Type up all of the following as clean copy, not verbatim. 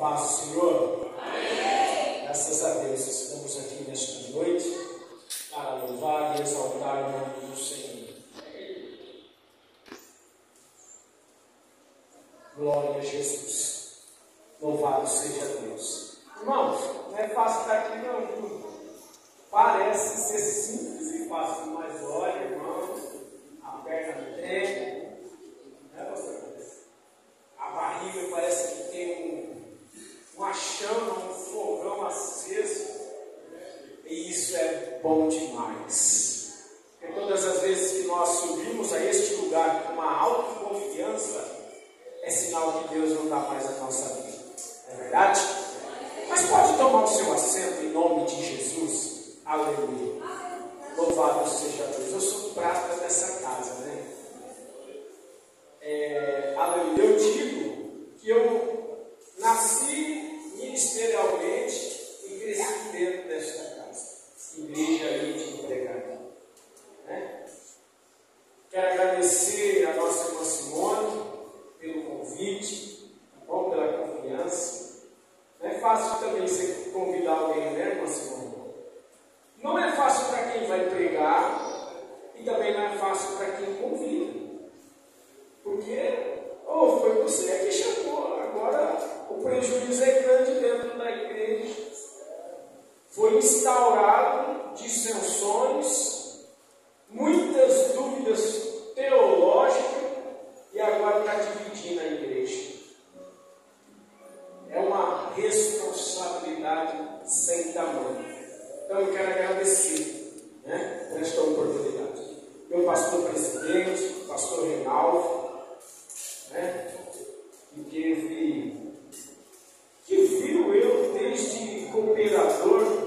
paz do Senhor. Amém. Graças a Deus, estamos aqui nesta noite para louvar e exaltar o nome do Senhor. Glória a Jesus. Louvado seja Deus. Irmãos, não é fácil estar aqui não. Parece ser simples e fácil, mas olha, irmão, a perna não tem, né, pastor? A barriga parece que tem uma chama, um fogão aceso, e isso é bom demais. Porque todas as vezes que nós subimos a este lugar com uma autoconfiança, é sinal que Deus não dá mais a nossa vida. É verdade? Mas pode tomar o seu assento em nome de Jesus. Aleluia. Louvado seja Deus. Eu sou prata dessa casa, né? Aleluia. Eu digo que eu nasci ministerialmente e cresci dentro desta casa. Igreja aí de entregar. Né? Quero agradecer a nossa irmã Simone pelo convite, bom, pela confiança. Não é fácil também você convidar alguém, né, irmã Simone? Não é fácil para quem vai pregar e também não é fácil para quem convida. Porque, foi você que chamou, agora o prejuízo é grande dentro da igreja. Foi instaurado dissensões, muitas dúvidas teológicas e agora está dividindo a igreja. É uma responsabilidade sem tamanho. Então eu quero agradecer, né, por esta oportunidade. Meu pastor presidente, pastor Reinaldo, né, que viu eu desde cooperador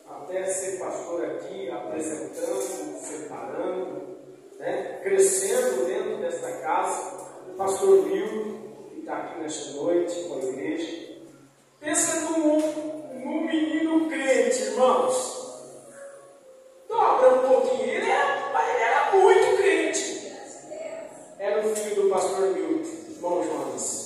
até ser pastor aqui, apresentando, separando, né, crescendo dentro desta casa. O pastor Will, que está aqui nesta noite com a igreja. Pensa num menino crente, irmãos. Dobra um pouquinho. Ele era muito crente. Era o filho do pastor Milton, irmão Jonas.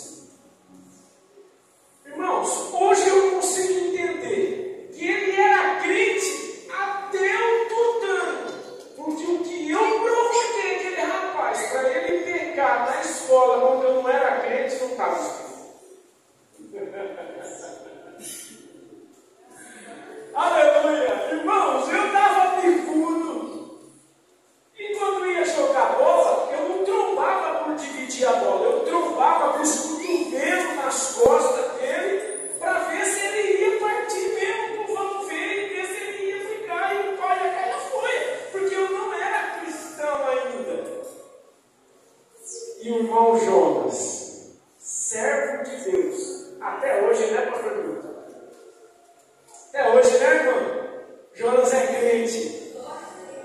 Irmãos, hoje eu consigo entender que ele era crente até o tutano. Porque o que eu provoquei aquele rapaz para ele pecar na escola quando eu não era crente, não estava escrito. Aleluia! Irmãos, eu estava bicudo. E quando ia jogar bola, eu não trombava por dividir a bola. Eu trombava com os cotovelos nas costas dele para ver se ele ia partir mesmo. Vamos ver e ver se ele ia ficar. E o pai ia cair na folha. Porque eu não era cristão ainda. E o irmão Jonas, servo de Deus, até hoje, né, pastor Milton? Até hoje, né, irmão? Jonas é crente.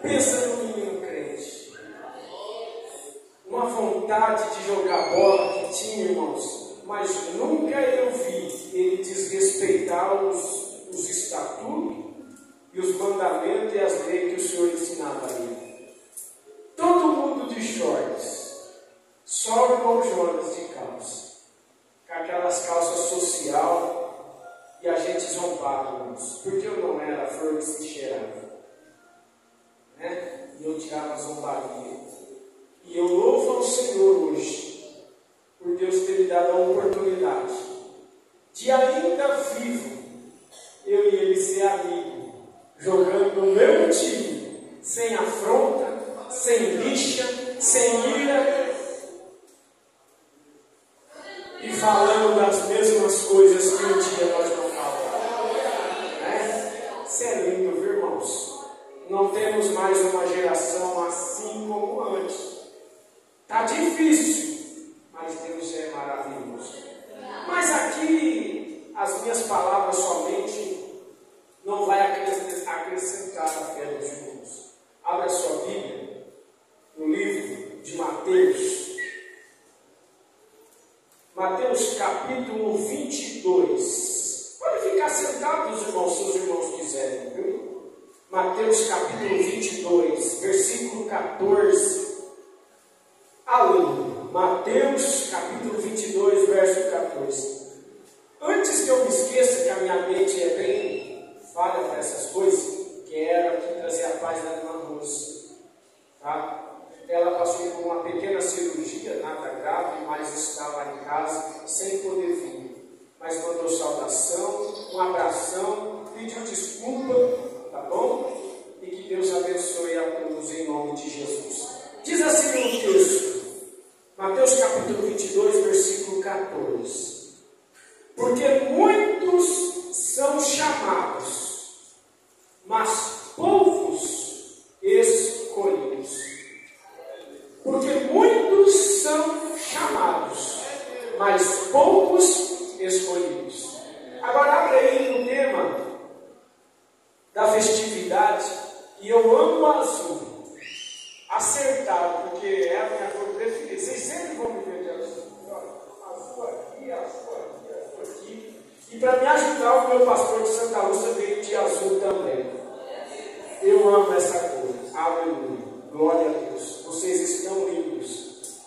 Pensa no menino crente. Uma vontade de jogar bola que tinha, irmãos, mas nunca eu vi ele desrespeitar os estatutos e os mandamentos e as leis que o Senhor ensinava a ele. Todo mundo de shorts, só o irmão Jonas de calça, com aquelas calças social. E a gente zombava, irmãos, porque eu não era a flor que se cheirava, né? E eu tirava a zombaria. E eu louvo ao Senhor hoje, por Deus ter me dado a oportunidade de ainda vivo, eu e ele ser amigo, jogando no meu time, sem afronta, sem lixa, sem ira, e falando das mesmas coisas que um dia nós não falamos. Isso é lindo, viu, irmãos? Não temos mais uma geração assim como antes. Está difícil, mas Deus é maravilhoso. Mas aqui, as minhas palavras somente não vai acrescentar a fé dos irmãos. Abra sua Bíblia no livro de Mateus. Mateus capítulo 22. Pode ficar sentados, irmãos, se os irmãos quiserem, viu? Mateus capítulo 22, versículo 14. Aleluia. Mateus capítulo 22, verso 14. Antes ela passou por uma pequena cirurgia, nada grave, mas estava em casa sem poder vir. Mas mandou saudação, um abração, pediu desculpa, tá bom? E que Deus abençoe a todos em nome de Jesus. Diz assim no texto, Mateus capítulo 22, versículo 14. Porque muitos são chamados, mas poucos escolhidos. Porque muitos são chamados, mas poucos escolhidos. Agora abre aí no tema da festividade, e eu amo o azul. Acertado, porque é a minha cor preferida. Vocês sempre vão me ver de azul. Azul aqui, azul aqui, azul aqui. E para me ajudar, o meu pastor de Santa Lúcia veio de azul também. Eu amo essa cor. Aleluia. Glória a Deus. Vocês estão lindos.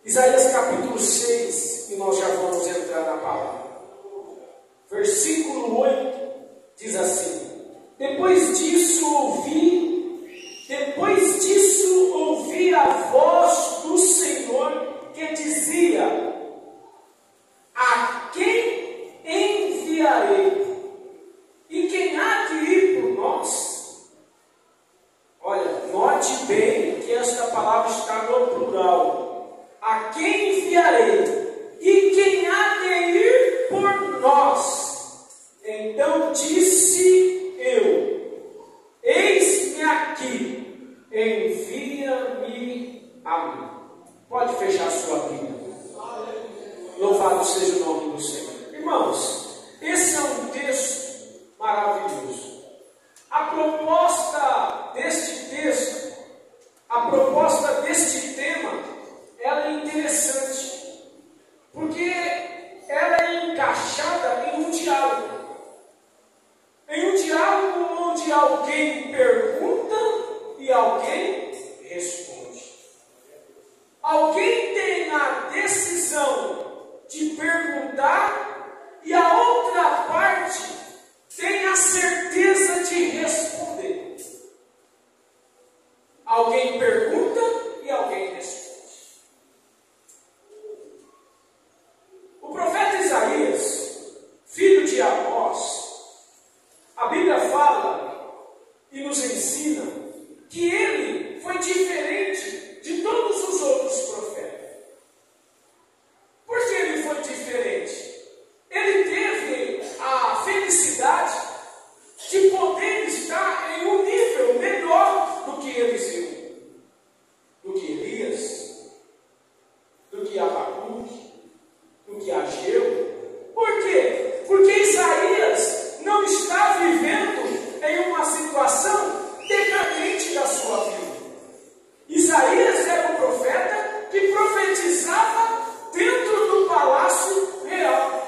Isaías capítulo 6, e nós já vamos entrar na palavra. Versículo 8 diz assim: Depois disso ouvi a voz do Senhor que dizia: A quem enviarei? E quem há de ir por nós? Olha, note bem que esta palavra está no plural. A quem enviarei? E quem há de ir por nós? Então disse eu: Eis-me aqui, envia-me a mim. Pode fechar sua Bíblia. Louvado seja o nome do Senhor. Irmãos, esse é um texto maravilhoso. A proposta deste texto, a proposta deste tema, ela é interessante, porque ela é encaixada em um diálogo. Em um diálogo onde alguém pergunta e alguém responde. Alguém tem a decisão de perguntar e a outra parte tem a certeza de responder. Alguém pergunta e alguém responde. O profeta Isaías, filho de Amós, a Bíblia fala e nos ensina que ele foi diferente de todos os outros profetas. Por que ele foi diferente? Ele teve a felicidade de poder estar em um nível melhor do que Eliseu, do que Elias, do que Abacuque, do que Ageu. Por quê? Porque Isaías não está vivendo em uma situação decadente da sua vida. Isaías era um profeta que profetizava dentro do palácio real.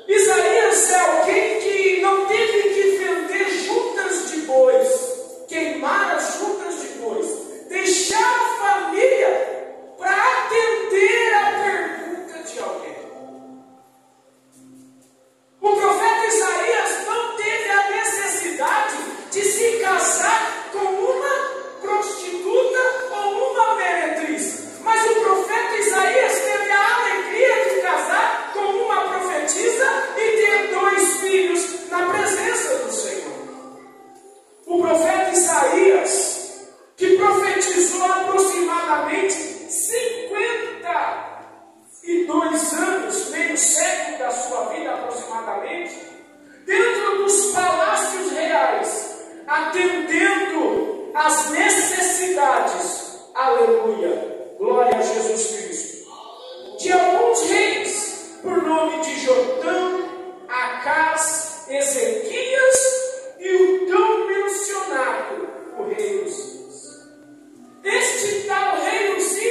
Isaías é alguém que não teve que vender juntas de bois, queimar as juntas de bois, deixar a família para atender a pergunta de alguém. O profeta Isaías não teve a necessidade de se casar com uma prostituta ou uma meretriz, mas o profeta Isaías teve a alegria de casar com uma profetisa e ter 2 filhos na presença do Senhor. O profeta Isaías, que profetizou aproximadamente 52 anos, meio século da sua vida aproximadamente, dentro dos palácios reais, atendendo às necessidades, aleluia, glória a Jesus Cristo, de alguns reis, por nome de Jotão, Acás, Ezequias e o tão mencionado, o rei Uzias. Este tal rei Uzias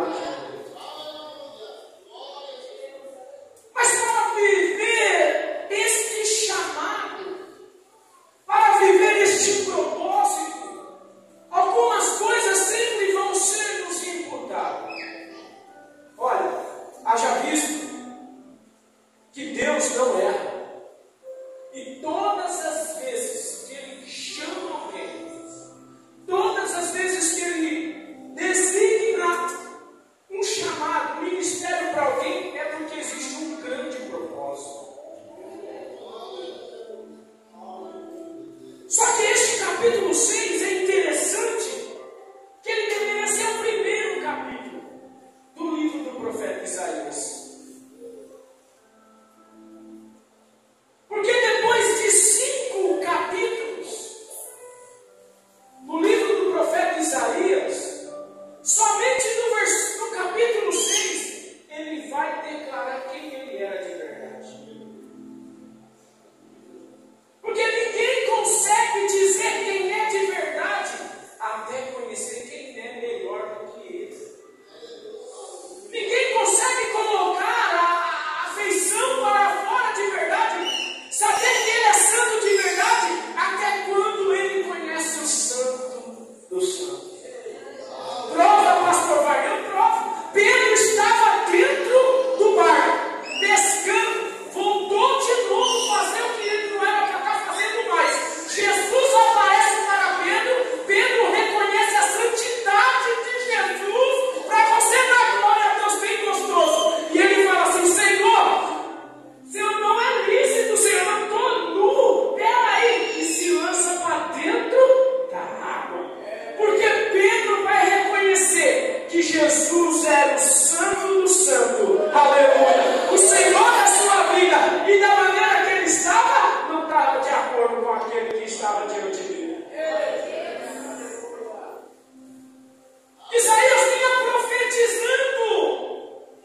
aqui. Mas para viver este chamado, para viver este propósito, algumas coisas sempre vão ser nos imputadas. Olha, haja visto que Deus não erra. E todas as vezes que Ele chama alguém, todas as vezes que Ele designa um chamado, um ministério para alguém, é porque existe um grande propósito. Só que este capítulo 6 é interessante, que ele deveria ser o primeiro capítulo do livro do profeta Isaías. Porque depois de 5 capítulos no livro do profeta Isaías, somente no capítulo 6 ele vai declarar quem ele era de verdade. Porque ninguém consegue dizer quem é de verdade até conhecer quem é melhor do que ele. Ninguém consegue colocar a afeição para fora de verdade, saber que ele é santo de verdade, até quando ele conhece o santo do santo. Prova, pastor Wagner, prova. Pedro estava dentro do barco, pescando, voltou de novo fazer o que ele não era capaz de fazer mais. Jesus aparece para Pedro, Pedro reconhece a santidade de Jesus, para você dar glória a Deus bem gostoso. E ele fala assim: Senhor, não é lícito, Senhor, eu estou nu, peraí, e se lança para dentro da água. Porque Pedro vai reconhecer que Jesus era o santo do santo, aleluia, o Senhor da sua vida, e da maneira que ele estava, não estava de acordo com aquele que estava diante dele. Isaías vinha profetizando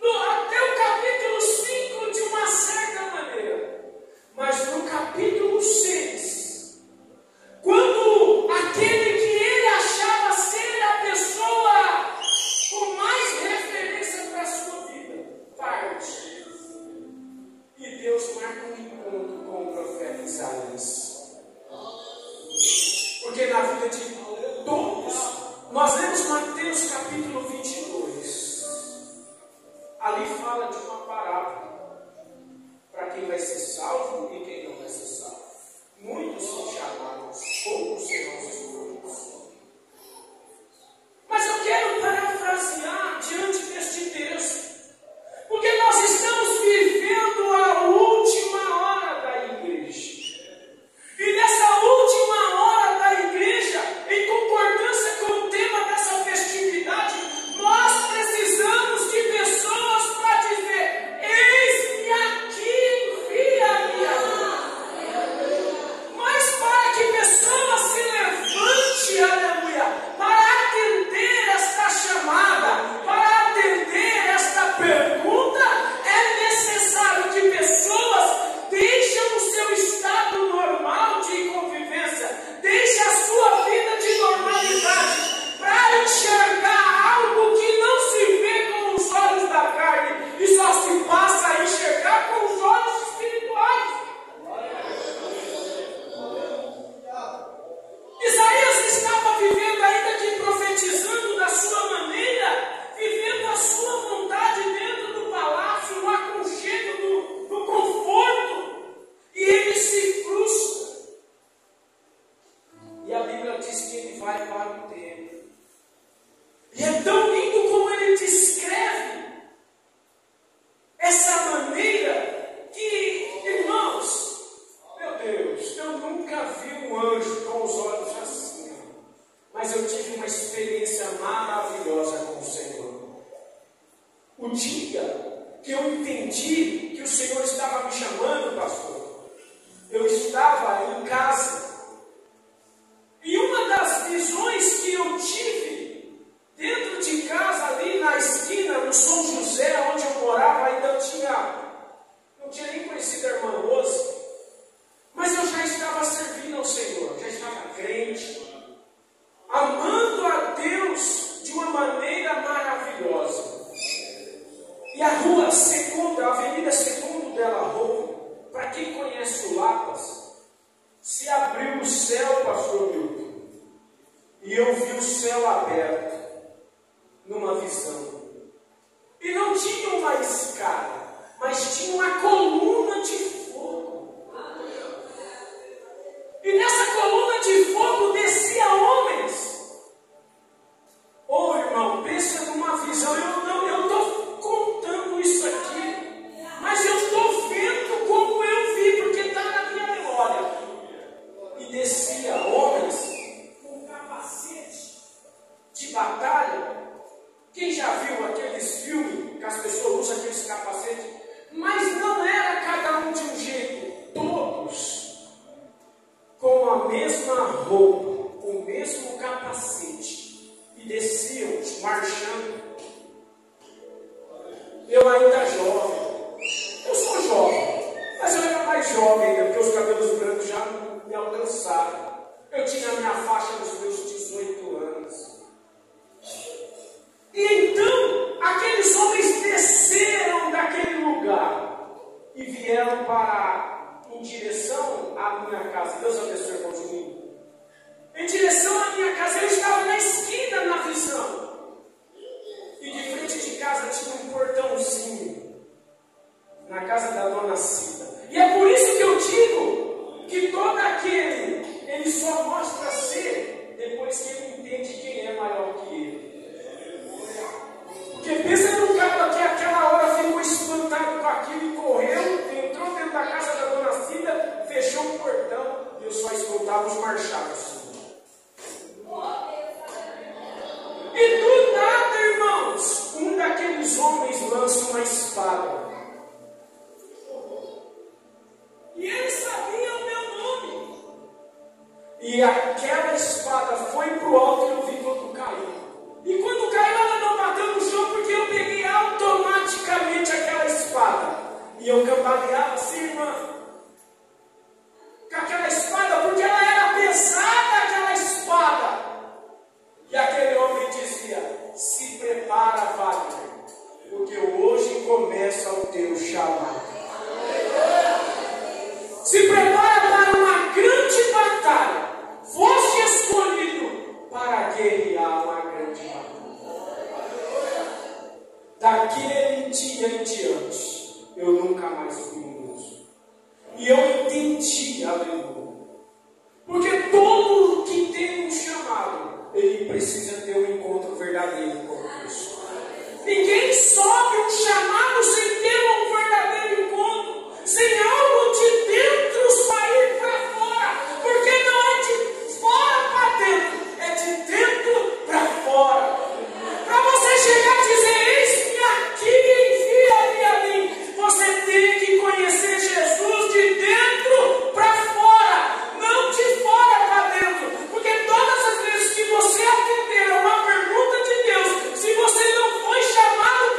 até o capítulo 5 de uma certa maneira, mas no capítulo 6, quando aquele que ele achava ser a pessoa com mais referência para a sua vida parte, e Deus marca um encontro com o profeta Isaías. Porque na vida de todos, nós lemos Mateus capítulo 22. Ali fala de uma parábola para quem vai ser salvo e quem não vai ser salvo. Muitos são chamados, poucos serão escolhidos. Mas eu quero parafrasear diante deste texto, porque nós estamos vivendo a última hora da igreja. E nessa última hora da igreja, em concordância com o tema dessa festividade, nós precisamos de pessoas para dizer: eis-me aqui, envia-me a mim. Mas para que pessoas se levante, aleluia, para atender esta chamada, para atender esta pergunta, é necessário que pessoas deixem o seu estado normal de convivência, deixem a sua vida de normalidade, para enxergar algo que não se vê com os olhos da carne e só se passa a enxergar com os olhos espirituais. Isaías estava vivendo, ainda que profetizando da sua maneira, vivendo a sua vontade dentro do palácio, no aconchego do conforto, e ele se frustra. E a Bíblia diz que ele vai para o templo. E é tão lindo como ele descreve essa maneira que, irmãos, meu Deus, eu nunca vi um anjo com os olhos assim, mas eu tive uma experiência maravilhosa com o Senhor. O dia que eu entendi que o Senhor estava me chamando, pastor, eu estava em casa, e uma das visões que eu tive dentro de casa, ali na esquina, no São José, onde eu morava, ainda não tinha nem conhecido a irmã Rose, mas eu já estava servindo ao Senhor, já estava crente, amando a Deus de uma maneira maravilhosa. E a rua segunda, a avenida Segundo Della Rua, para quem conhece o Lapas, se abriu o céu, pastor Milton, e eu vi o céu aberto, numa visão. E não tinha uma escada, mas tinha uma coluna de fogo. E nessa coluna de fogo descia homens. Ô irmão, pensa numa visão. Eu estou contando isso aqui, mas eu estou vendo como eu vi, porque está na minha memória. E descia homens com capacete de batalha. Quem já viu aqueles filmes que as pessoas usam aqueles capacetes? Mas não era cada um de um jeito, todos com a mesma roupa, com o mesmo capacete, e desciam marchando. Eu ainda jovem, eu sou jovem, mas eu era mais jovem ainda, porque os cabelos brancos já me alcançaram. Eu tinha a minha faixa nos meus 18 anos. E então, aqueles homens desceram daquele lugar e vieram em direção à minha casa. Deus abençoe, irmão Juninho. Em direção à minha casa, eu estava na esquina na visão. E de frente de casa tinha um portãozinho, na casa da dona Cida. E é por isso que eu digo que todo aquele, ele só mostra ser depois que ele entende quem é maior que ele. Porque pensa num cara que aquela hora ficou espantado com aquilo e correu, entrou dentro da casa da dona Cida, fechou o portão e eu só escutava os marchados. E do nada, irmãos, um daqueles homens lança uma espada. E ele sabia o meu nome. E aquela espada foi para o alto e eu vi quando caiu. E quando caiu, ela não bateu no chão, porque eu peguei automaticamente aquela espada. E eu cambaleava assim, irmã, com aquela espada, porque ela era pesada, aquela espada. E aquele homem dizia: se prepara, Wagner, porque hoje começa o teu chamado. Se prepara para uma grande batalha. Foste escolhido para guerrear uma grande batalha. Daquele dia em diante, eu nunca mais fui iluso. E eu entendi, aleluia. Porque todo que tem um chamado, ele precisa ter um encontro verdadeiro com Deus. Ninguém sobe um chamado sem ter um verdadeiro encontro, sem algo de dentro sair para fora. Porque não é de fora para dentro, é de dentro para fora. Para você chegar a dizer: eis-me aqui, envia-me a mim, você tem que conhecer Jesus de dentro para fora, não de fora para dentro. Porque todas as vezes que você atender a uma pergunta de Deus, se você não foi chamado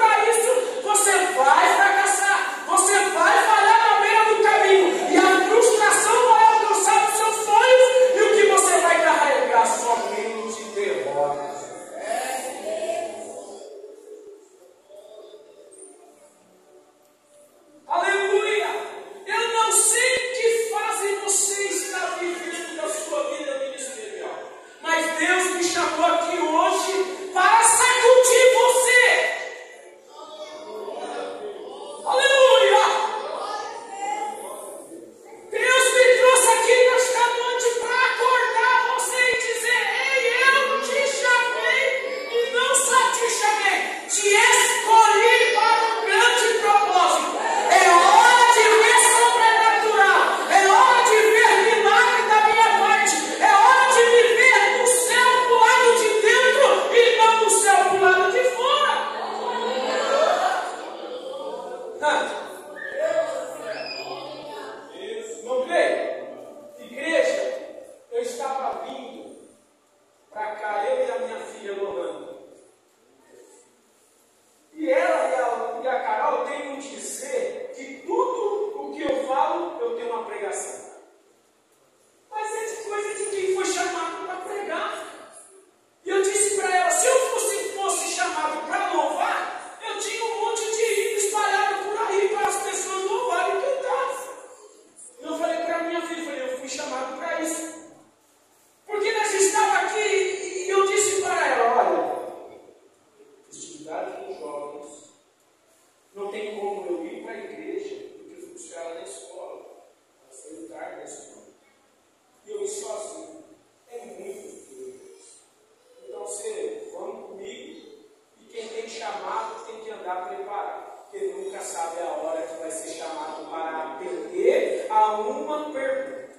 sabe a hora que vai ser chamado para atender a uma pergunta.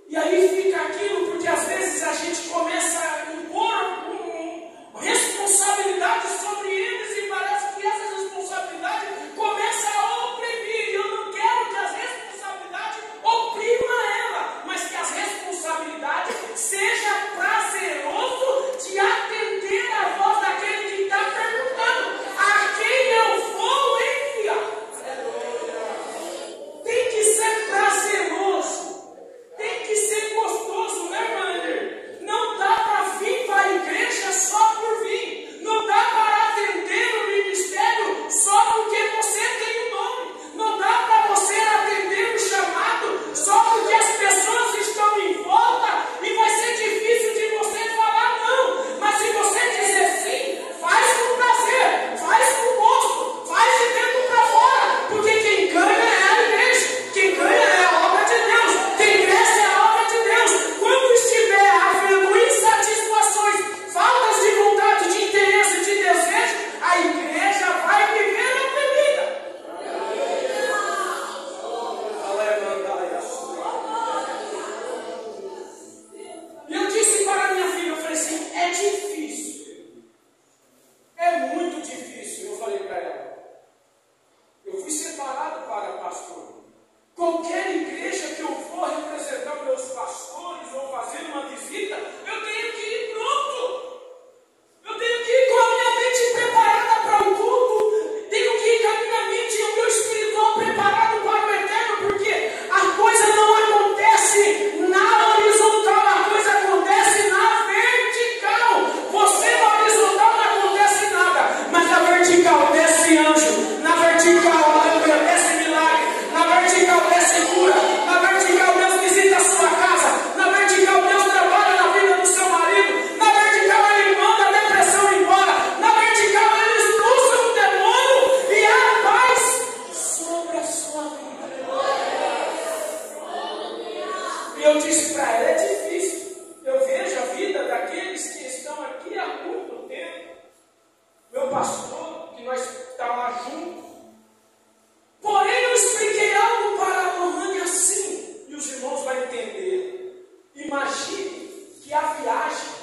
E aí fica aquilo, porque às vezes a gente começa a impor responsabilidade sobre eles e parece que essa responsabilidade começa a oprimir. E eu não quero que as responsabilidades oprima ela, mas que as responsabilidades seja prazeroso de atender a voz daquele que está perguntando a quem eu vou enviar. Tem que ser prazeroso. Tem que ser gostoso, né, Wander? Não dá para vir para a igreja só por vir. Não dá para atender o ministério só porque você tem um nome. Não dá para você atender o chamado só porque as pessoas estão em volta e vai ser difícil de você falar não. Mas se você dizer sim, faz com prazer, faz com gosto, faz de dentro para fora. Porque quem ganha é a igreja. Quem ganha é a obra de Deus. Quem cresce é a obra de Deus. Quando estiver havendo insatisfações, faltas de vontade, de interesse, de desejo, a igreja vai viver oprimida. E eu disse para a minha filha, eu falei assim, é difícil. É muito difícil. Eu falei para ela, eu fui separado para pastor. Qualquer igreja que eu for representar meus pastores ou fazer uma visita, eu tenho que ir pronto. Eu tenho que ir com a minha mente preparada para o culto. Tenho que ir com a minha mente e o meu espiritual preparado para o eterno, porque a coisa não acontece na horizontal, a coisa acontece na vertical. Você na horizontal não acontece nada, mas na vertical desce anjo, na vertical desce milagre, na vertical desce cura, na vertical Deus visita a sua casa, na vertical Deus trabalha na vida do seu marido, na vertical Ele manda a depressão embora, na vertical Ele expulsa o demônio e há paz sobre a sua vida. E eu disse para ela, é difícil. Eu vejo a vida daqueles que estão aqui há muito tempo. Meu pastor, que nós estamos lá juntos. Porém, eu expliquei algo para a Lohane assim, e os irmãos vão entender. Imagine que a viagem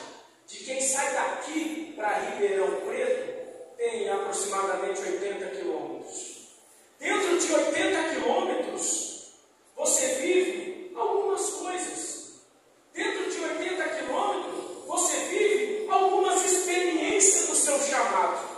de quem sai daqui para Ribeirão Preto tem aproximadamente 80 quilômetros. Dentro de 80 quilômetros, você vive algumas coisas. Dentro de 80 quilômetros, você vive algumas experiências do seu chamado.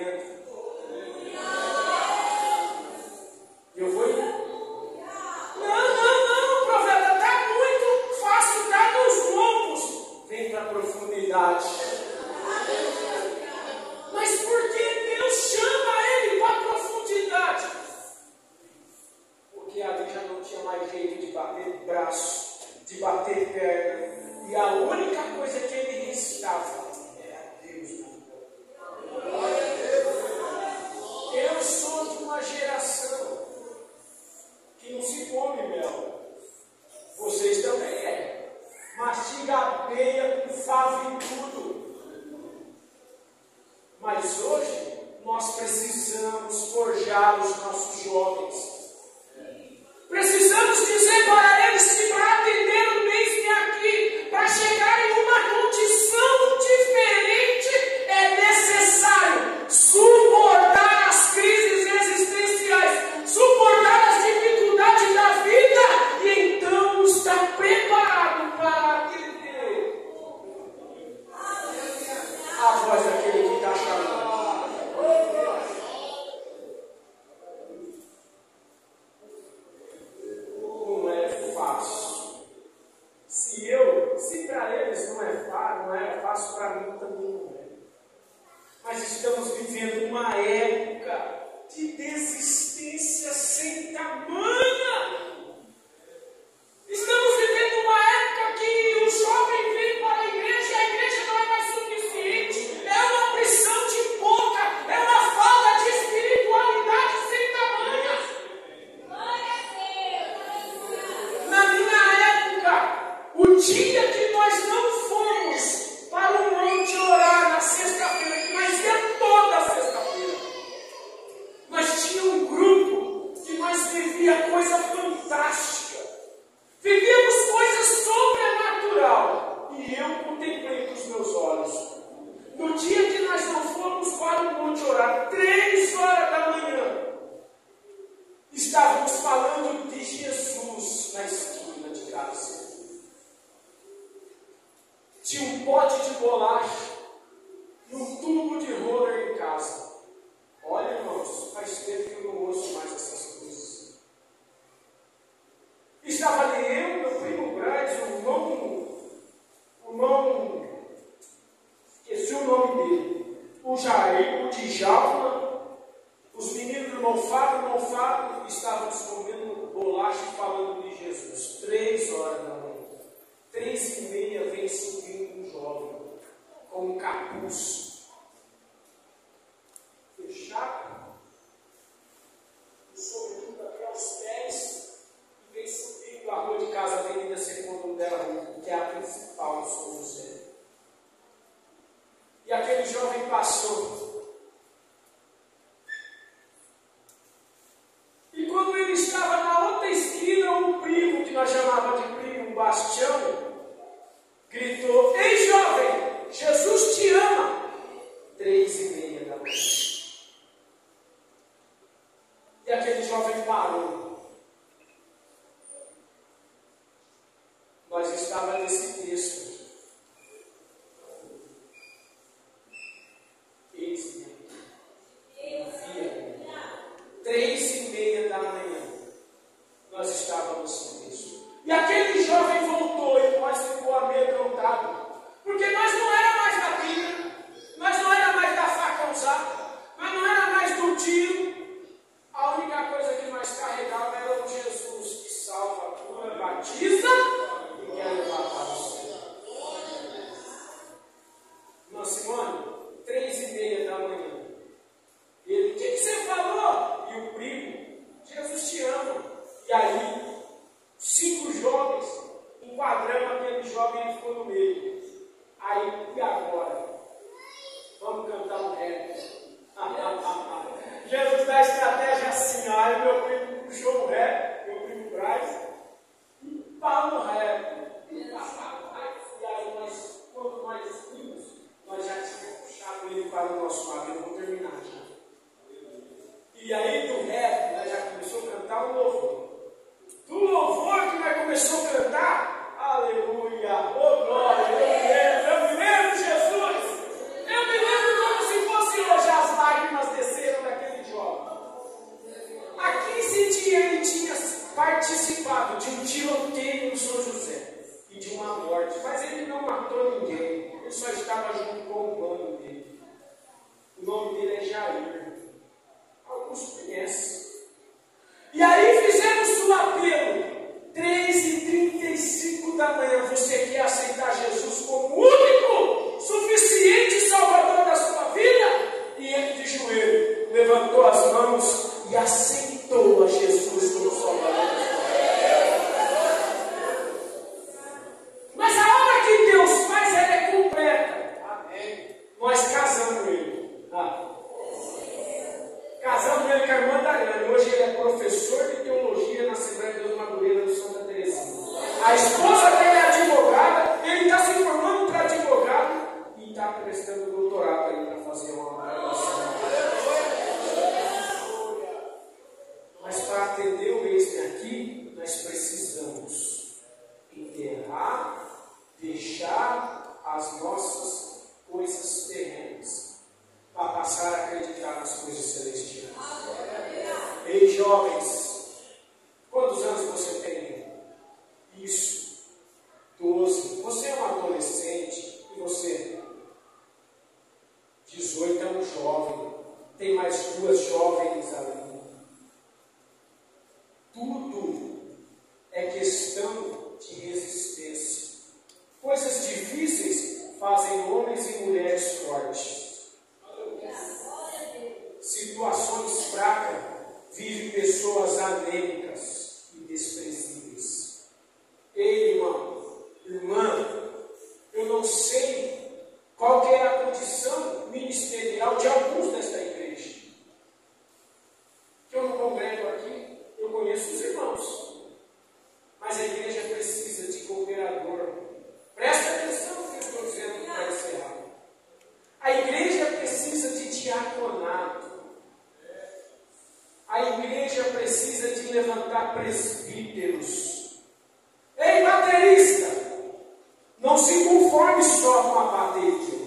dentro. Eu vou ir. Não, profeta, está muito fácil, está nos lobos. Vem para a profundidade. Mas por que Deus chama ele para a profundidade? Porque ali já não tinha mais jeito de bater braço, de bater perna. E a única coisa que ele restava era Deus. Eu sou de uma geração que não se come mel. Vocês também é. Mastiga abelha com favo e tudo. Mas hoje nós precisamos forjar os nossos jovens. Precisamos dizer para eles que para atender o mês aqui, para chegar em uma condição diferente, é necessário suportar as crises existenciais, suportar as dificuldades da vida e então estar preparado para atender a voz daquele que está chamando. Não é fácil. Se para eles não é fácil, para mim também não é. Mas estamos vivendo uma época de desistência sem tamanha. Estamos vivendo uma época que o jovem vem para a igreja não é mais suficiente. É uma pressão de boca, é uma falta de espiritualidade sem tamanha. Na minha época, o dia que nós não fomos para o monte orar na sexta-feira, mas é toda sexta-feira, nós tínhamos um grupo que nós vivia coisa fantástica. Vivíamos coisas sobrenatural. E eu contemplei com os meus olhos. No dia que nós não fomos para o monte orar, 3 horas da manhã, estávamos falando de Jesus na esquina de casa. Tinha um pote de bolacha e um tubo de roller em casa. Olha, irmãos, faz tempo que eu não ouço mais essas coisas. Estava ali eu, meu primo Braz, o irmão, esqueci o nome dele, o Jair, o Djalma, os meninos do irmão Fábio, estávamos comendo bolacha e falando de Jesus. 3 horas da manhã. 3h30 vem subindo um jovem com um capuz fechado, o sobretudo até aos pés, e vem subindo a rua de casa, a Avenida Segundo dela, que é a principal do São José. E aquele jovem passou. E quando ele estava na outra esquina, um primo, que nós chamávamos de primo Bastião, gritou: "Ei, jovem, Jesus te ama!" 3h30 da manhã. E aquele jovem parou. Nós estávamos nesse texto. Eis-me. 3h30 da manhã. Nós estávamos no texto. E aquele jovem voltou e nós ficou amedrontado. Porque nós não era mais da briga, nós não era mais da faca usada, nós não era mais do tiro. A única coisa que nós carregávamos era o Jesus que salva, cura, batiza e quer levar para o céu. Irmã Simone, 3h30 da manhã. Ele: "O que você falou?" E o primo: "Jesus te ama." E aí, 5 jovens enquadramos aquele jovem e ficou no meio. Aí, e agora? Vamos cantar um rap. Jesus dá estratégia assim. Aí meu primo puxou o rap, meu primo Braz, e para no rap. E aí nós, quando nós vimos, nós já tínhamos puxado ele para o nosso lado. Eu vou terminar já. E aí do rap, nós já começou a cantar um louvor. Do louvor que nós começamos a cantar, aleluia, oh glória, eu me lembro, Jesus, eu me lembro como se fosse hoje as lágrimas levantou as mãos e aceitou a Jesus como Salvador. Mas a obra que Deus faz, ela é completa. Amém. Nós casamos com ele. Casamos com ele com a irmã Dariane. Hoje ele é professor de teologia na Assembleia de Deus Madureira de Santa Teresinha. A esposa dele é advogada, ele está se formando para advogado e está prestando doutorado aí para fazer uma graduação. Mas para atender o Eis-me aqui, nós precisamos enterrar, deixar as nossas coisas terrenas para passar a acreditar nas coisas celestiais. Ei, jovens, quantos anos você tem? Isso, 12. Você é um adolescente e você, 18, é um jovem. Tem mais 2 jovens ali. Tudo é questão de resistência. Coisas difíceis fazem homens e mulheres fortes. Situações fracas vivem pessoas anêmicas e desprezíveis. Ei, irmão, irmã, eu não sei qual que é a condição ministerial de alguns desta igreja. Que eu não congrego aqui, eu conheço os irmãos. Mas a igreja precisa de cooperador. Presta atenção no que eu estou dizendo para encerrar. A igreja precisa de diaconato. A igreja precisa de levantar presbíteros. Ei, baterista! Não se conforme só com a bateria.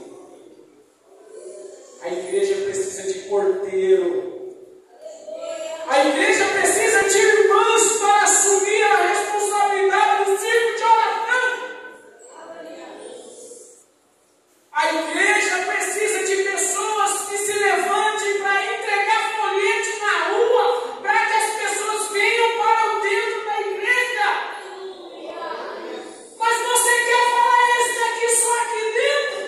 A igreja precisa de porteiro. A igreja precisa de irmãos para assumir a responsabilidade do círculo de oração. A igreja precisa de pessoas que se levantem para entregar folhetos na rua, para que as pessoas venham para o dentro da igreja. Mas você quer falar isso aqui só aqui dentro?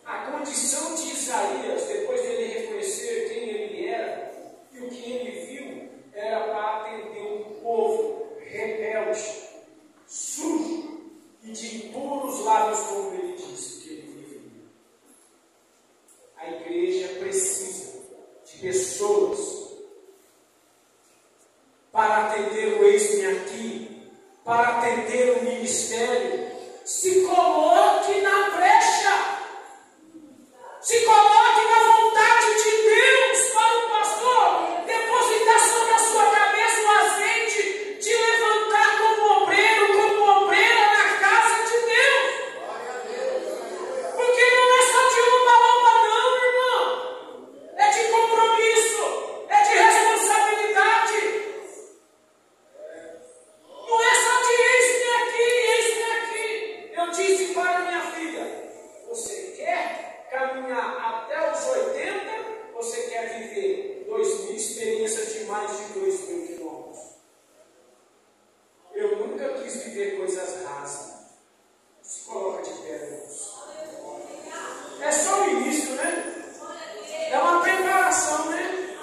A condição de Isaías, depois dele reconhecer quem ele era e o que ele viu, era para atender um povo rebelde, sujo e de impuros lábios, como ele disse que ele vivia. A igreja precisa de pessoas para atender o Eis-me aqui, para atender o ministério. Se coloque na brecha. Se coloque na vontade de Deus para o pastor depositar sobre a sua cabeça o azeite de levantar como obreira na casa de Deus. Porque não é só de roupa, não, irmão. É de compromisso, é de responsabilidade. Não é só de eis-me aqui. Eu disse para minha filha: você quer caminhar até os 80, você quer viver 2.000 experiências de mais de 2.000 quilômetros? Eu nunca quis viver coisas rasas. Se coloca de pé, irmãos. É só o início, né? É uma preparação, né?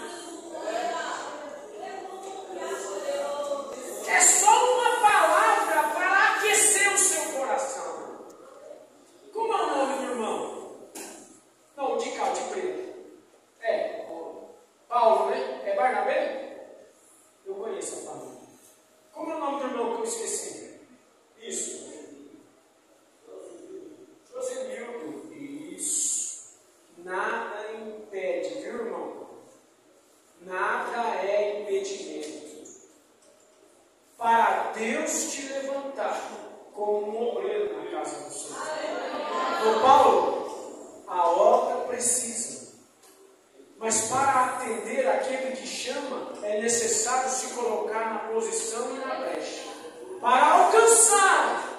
É só uma palavra para aquecer o seu coração. Como é o nome do irmão? Não, de cá, de preto. É, Paulo, né? É Barnabé? Eu conheço a família. Como é o nome do irmão que eu esqueci? Isso. Josenildo. Isso. Nada impede, viu, irmão? Nada é impedimento para Deus te levantar como um obreiro na casa do Senhor. Então, Paulo, a obra precisa, mas para atender aquele que chama, é necessário se colocar na posição e na brecha, para alcançar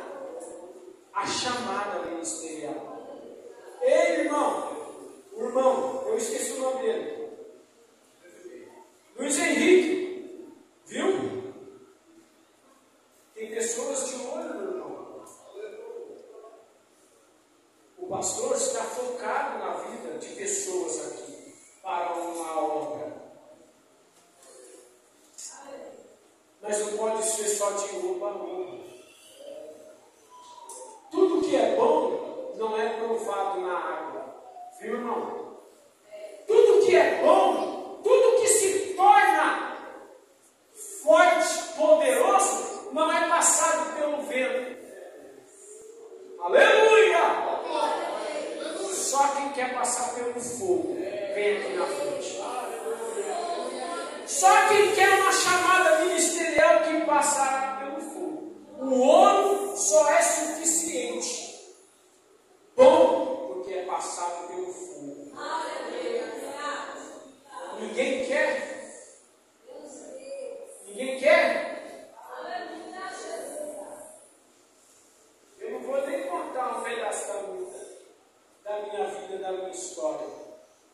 a chamada ministerial. Ei, irmão, o irmão, eu esqueci o nome dele, Luiz Henrique, viu? Mas não pode ser só de roupa boa. Tudo que é bom não é provado na água. Viu, irmão? Tudo que é bom, tudo que se torna forte, poderoso, não é passado pelo vento. Aleluia! Só quem quer passar pelo fogo vem aqui na frente. Só quem quer uma chamada ministerial que passará pelo fogo. O ouro só é suficiente. Bom, porque é passado pelo fogo. Ninguém quer? Ninguém quer? Eu não vou nem contar um pedaço da minha vida, da minha história,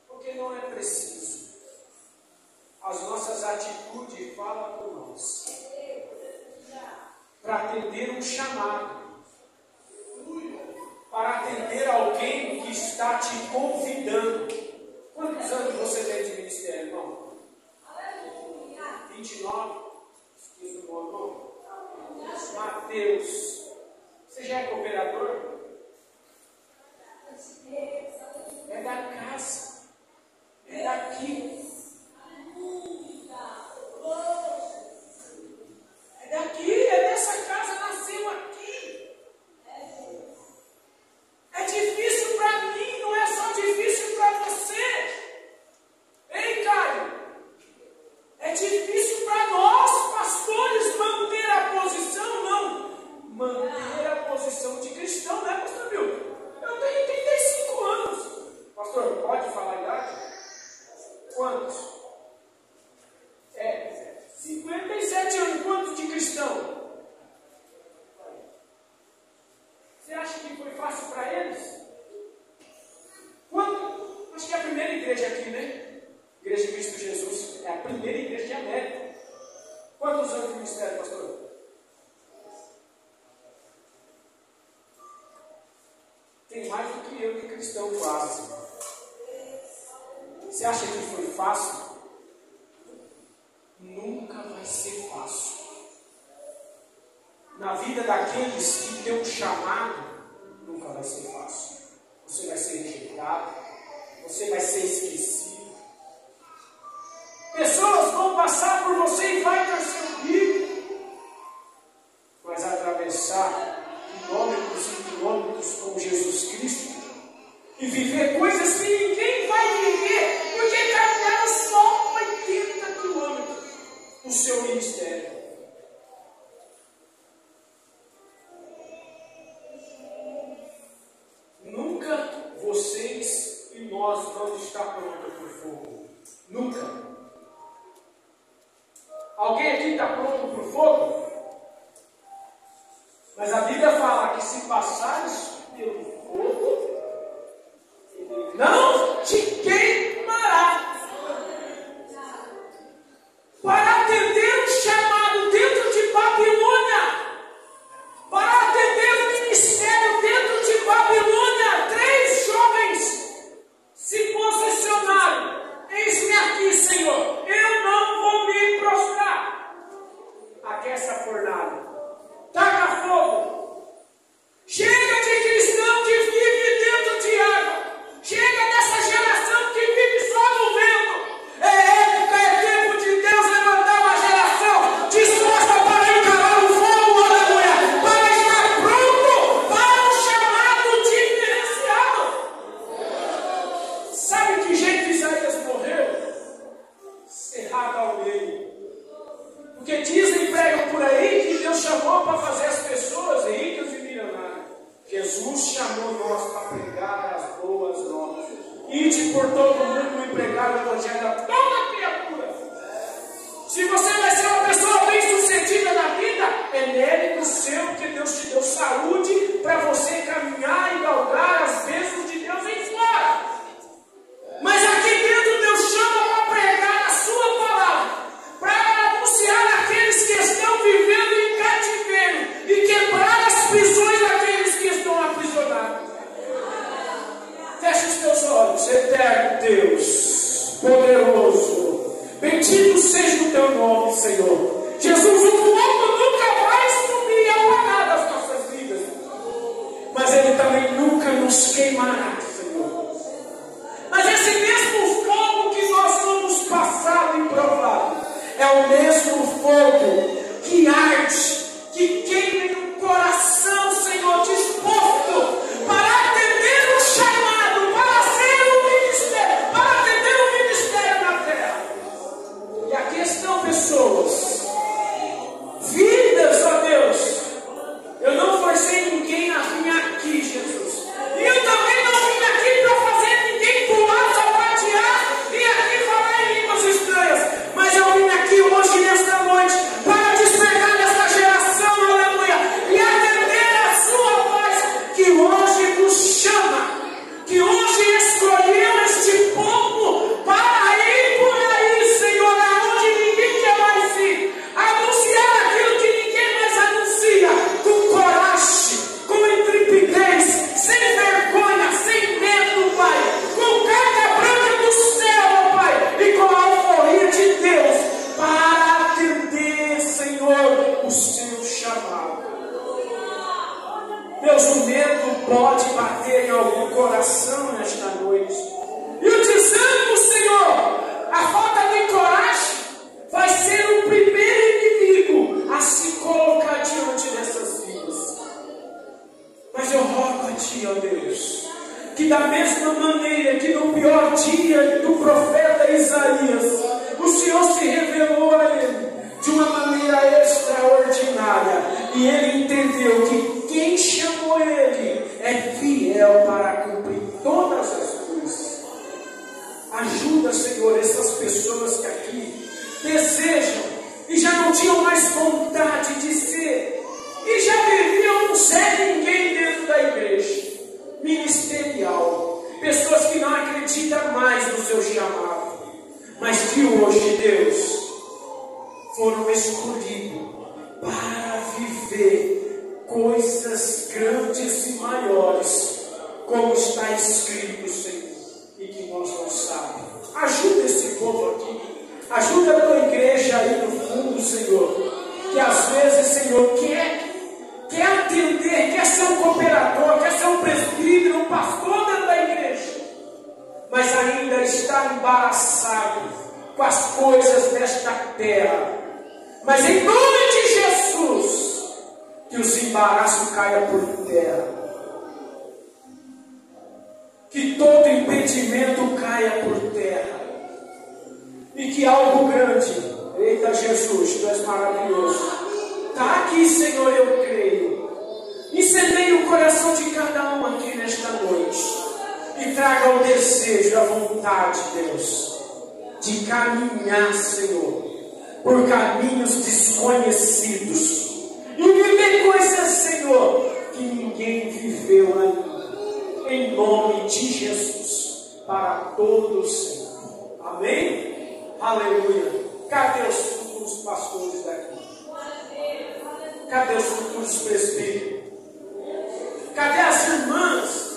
porque não é preciso. As nossas atitudes falam por nós. Para atender um chamado. Para atender alguém que está te convidando. Quantos anos você tem de ministério, irmão? 29? Esqueci o nome, irmão. Mateus. Você já é cooperador? É da casa. É daqui. É daqui, é dessa casa, nasceu aqui. É difícil para mim, não é só difícil para você. Ei, Caio? É difícil para nós, pastores, manter a posição, não. Manter a posição de cristão, né, pastor Milton? Eu tenho 35 anos. Pastor, pode falar a idade? Quantos? 57 anos, quantos de cristão? Você acha que foi fácil para eles? Quando? Acho que é a primeira igreja aqui, né? Igreja de Cristo Jesus. É a primeira igreja de América. Quantos anos de ministério, pastor? Tem mais do que eu de cristão quase. Você acha que foi fácil? Nunca vai ser fácil. Na vida daqueles que têm um chamado, nunca vai ser fácil. Você vai ser rejeitado, você vai ser esquecido. Pessoas vão passar por você e vai torcer o bico, mas atravessar quilômetros e quilômetros com Jesus Cristo e viver coisas que ninguém vai viver, porque caminharam só 80 quilômetros no seu ministério. Nunca vocês e nós vamos estar prontos para o fogo. Nunca. Alguém aqui está pronto para o fogo? Mas a Bíblia fala que se passares pelo fogo, ele não te queimará. Para atender o chamado dentro de Babilônia, para atender o ministério dentro de Babilônia, 3 jovens se posicionaram. Eis-me aqui, Senhor, eu não vou me prostrar. Aquece a fornalha, taca fogo. Chega de cristão que vive dentro de água. Chega dessa geração que vive só no vento. É época, é tempo de Deus levantar uma geração disposta para encarar o fogo, aleluia, para estar pronto para um chamado diferenciado. Sabe que jeito Isaías morreu? Cerrado ao meio. Porque dizem e pregam por aí que Deus chamou para fazer as pessoas ricas e milionárias. Jesus chamou nós para pregar as boas novas. Ide por todo mundo e pregar o evangelho a toda criatura. Se você vai ser uma pessoa bem sucedida na vida, é mérito seu, porque Deus te deu saúde para você caminhar e galgar as bênçãos de Deus em fora. Mas aqui dentro Deus chama para pregar a sua palavra, para anunciar aqueles que estão vivendo em cativeiro e quebrar as prisões daqueles que estão aprisionados. Feche os teus olhos, eterno Deus, poderoso. seu chamado. Deus, o medo pode bater em algum coração nesta noite. E o desânimo, Senhor, a falta de coragem, vai ser o primeiro inimigo a se colocar diante dessas vidas. Mas eu rogo a Ti, ó Deus, que da mesma maneira que no pior dia do profeta Isaías, o Senhor se revelou a ele de uma maneira extraordinária, e ele entendeu que quem chamou ele é fiel para cumprir todas as coisas. Ajuda, Senhor, essas pessoas que aqui desejam e já não tinham mais vontade de ser, e já viviam um ser ninguém dentro da igreja ministerial, pessoas que não acreditam mais no seu chamado, mas que hoje, Deus, foram escolhidos para viver coisas grandes e maiores, como está escrito, Senhor, e que nós não sabemos. Ajuda esse povo aqui, ajuda a tua igreja aí no fundo, Senhor, que às vezes, Senhor, quer atender, quer ser um cooperador, quer ser um presbítero, um pastor dentro da igreja, mas ainda está embaraçado com as coisas desta terra. Mas em nome de Jesus, que os embaraços caia por terra, que todo impedimento caia por terra, e que algo grande, eita Jesus, Tu és maravilhoso, está aqui, Senhor, eu creio. Incendeie o coração de cada um aqui nesta noite, e traga o desejo, a vontade, Deus, de caminhar, Senhor, por caminhos desconhecidos, e viver coisas, Senhor, que ninguém viveu ainda, em nome de Jesus, para todos, Senhor. Amém? Aleluia. Cadê os futuros pastores daqui? Cadê os futuros presbíteros? Cadê as irmãs?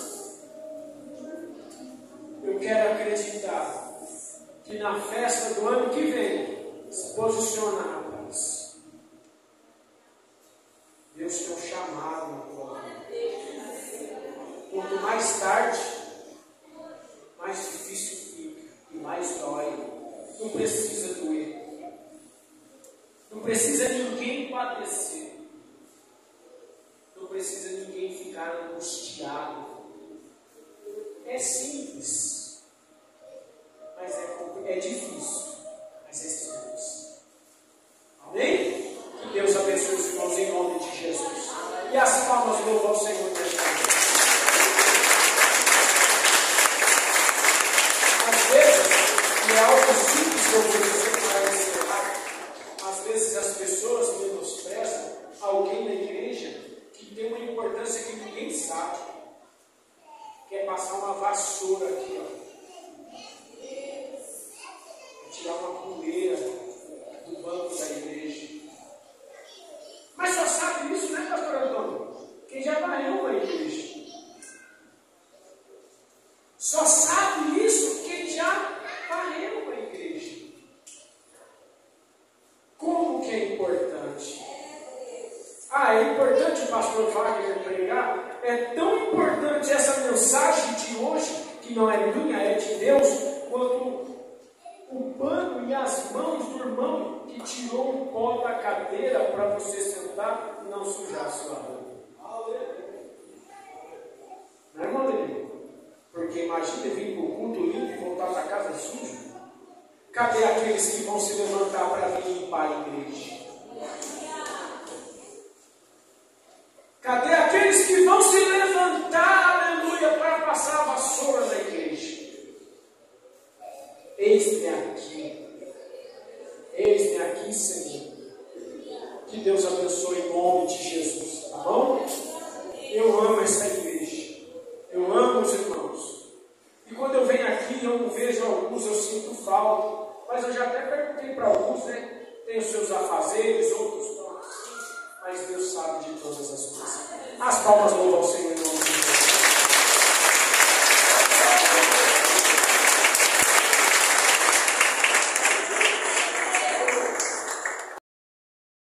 Eu quero acreditar que na festa do ano que vem, se posiciona, rapaz. Deus tem um chamado na tua vida. Quanto mais tarde, mais difícil fica e mais dói. Não precisa doer. Não precisa ninguém padecer. Não precisa ninguém ficar angustiado. É simples, mas é difícil. Mas é simples. Amém? Que Deus abençoe os irmãos em nome de Jesus. E as palmas louvam ao Senhor nesta noite. Às vezes, e é algo simples que eu vou dizer para encerrar, às vezes as pessoas menosprezam alguém na igreja que tem uma importância que ninguém sabe. Quer passar uma vassoura aqui, ó. Tirar uma poeira do banco da igreja. Mas só sabe isso, né, pastor Antônio? Quem já varreu uma igreja. Só sabe isso quem já varreu uma igreja. Como que é importante? É importante o pastor Wagner pregar. É tão importante essa mensagem de hoje, que não é minha, é de Deus, quanto o pano e as mãos do irmão que tirou o pó da cadeira para você sentar e não sujar a sua roupa. Não é, irmão dele? Porque imagina vir para o culto limpo e voltar para casa sujo. Cadê aqueles que vão se levantar para vir limpar a igreja? Cadê aqueles que vão se levantar, aleluia, para passar a vassoura na igreja? Eis-me aqui, Senhor. Que Deus abençoe em nome de Jesus, tá bom? Eu amo essa igreja. Eu amo os irmãos. E quando eu venho aqui, eu não vejo alguns, eu sinto falta. Mas eu já até perguntei para alguns, né? Tem os seus afazeres, outros não. Mas Deus sabe de todas as coisas. As palmas